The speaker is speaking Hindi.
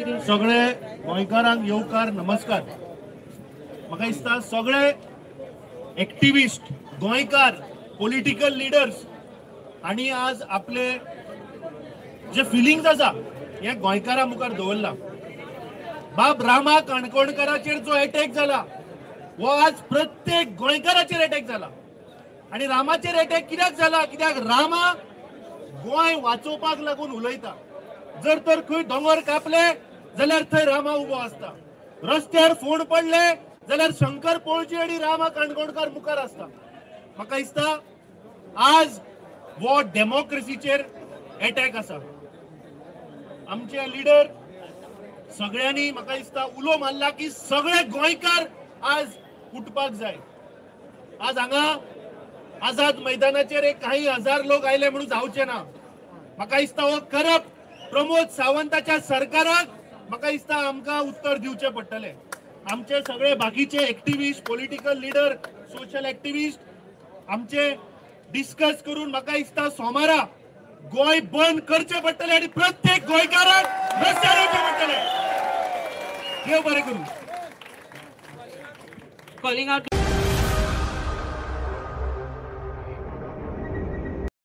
सगळे गोंयकारांक येवकार नमस्कार। म्हाका दिसता सगळे एक्टिविस्ट गोंयकार पॉलिटिकल लिडर्स आणि आज आपले जे फिलिंग्स आसा हे गोंयकारां मुखार दवरला। बाब रामा काणकोणकाराचेर जो अटॅक जाला वो आज प्रत्येक गोंयकाराचेर अटॅक जाला। आणि रामाचेर अटॅक कित्याक जाला? कित्याक रामा गोंय वाचोवपाक लागून उलयता। जर तर खंय दोंगर कापले जाल्यार थंय रामा उबो आसता, रस्त्यार फोंड पडले जाल्यार शंकर पळची आणि रामा काणकोणकार मुखार आसता। म्हाका दिसता आज वो डेमोक्रेसीचेर अटॅक आसा। आमचे लिडर सगळ्यांनी म्हाका दिसता उलो मारला की सगळे गोंयकार आज उठपाक जाय। आज हांगा आझाद मैदानाचेर एक काही हजार लोक आयले म्हणून जावचे ना। म्हाका दिसता हो करप्ट प्रमोद सावंताच्या सरकाराक म्हाका दिसता आमकां उत्तर दिवचे पडटले। आमचे सगळे बाकीचे activist political leader social activist आमचे डिस्कस करून म्हाका दिसता सोमारा गोंय बंद करचे पडटले आणि प्रत्येक गोंयकाराक रस्त्यार येवचे पडटले। देव बरें करूं। Calling out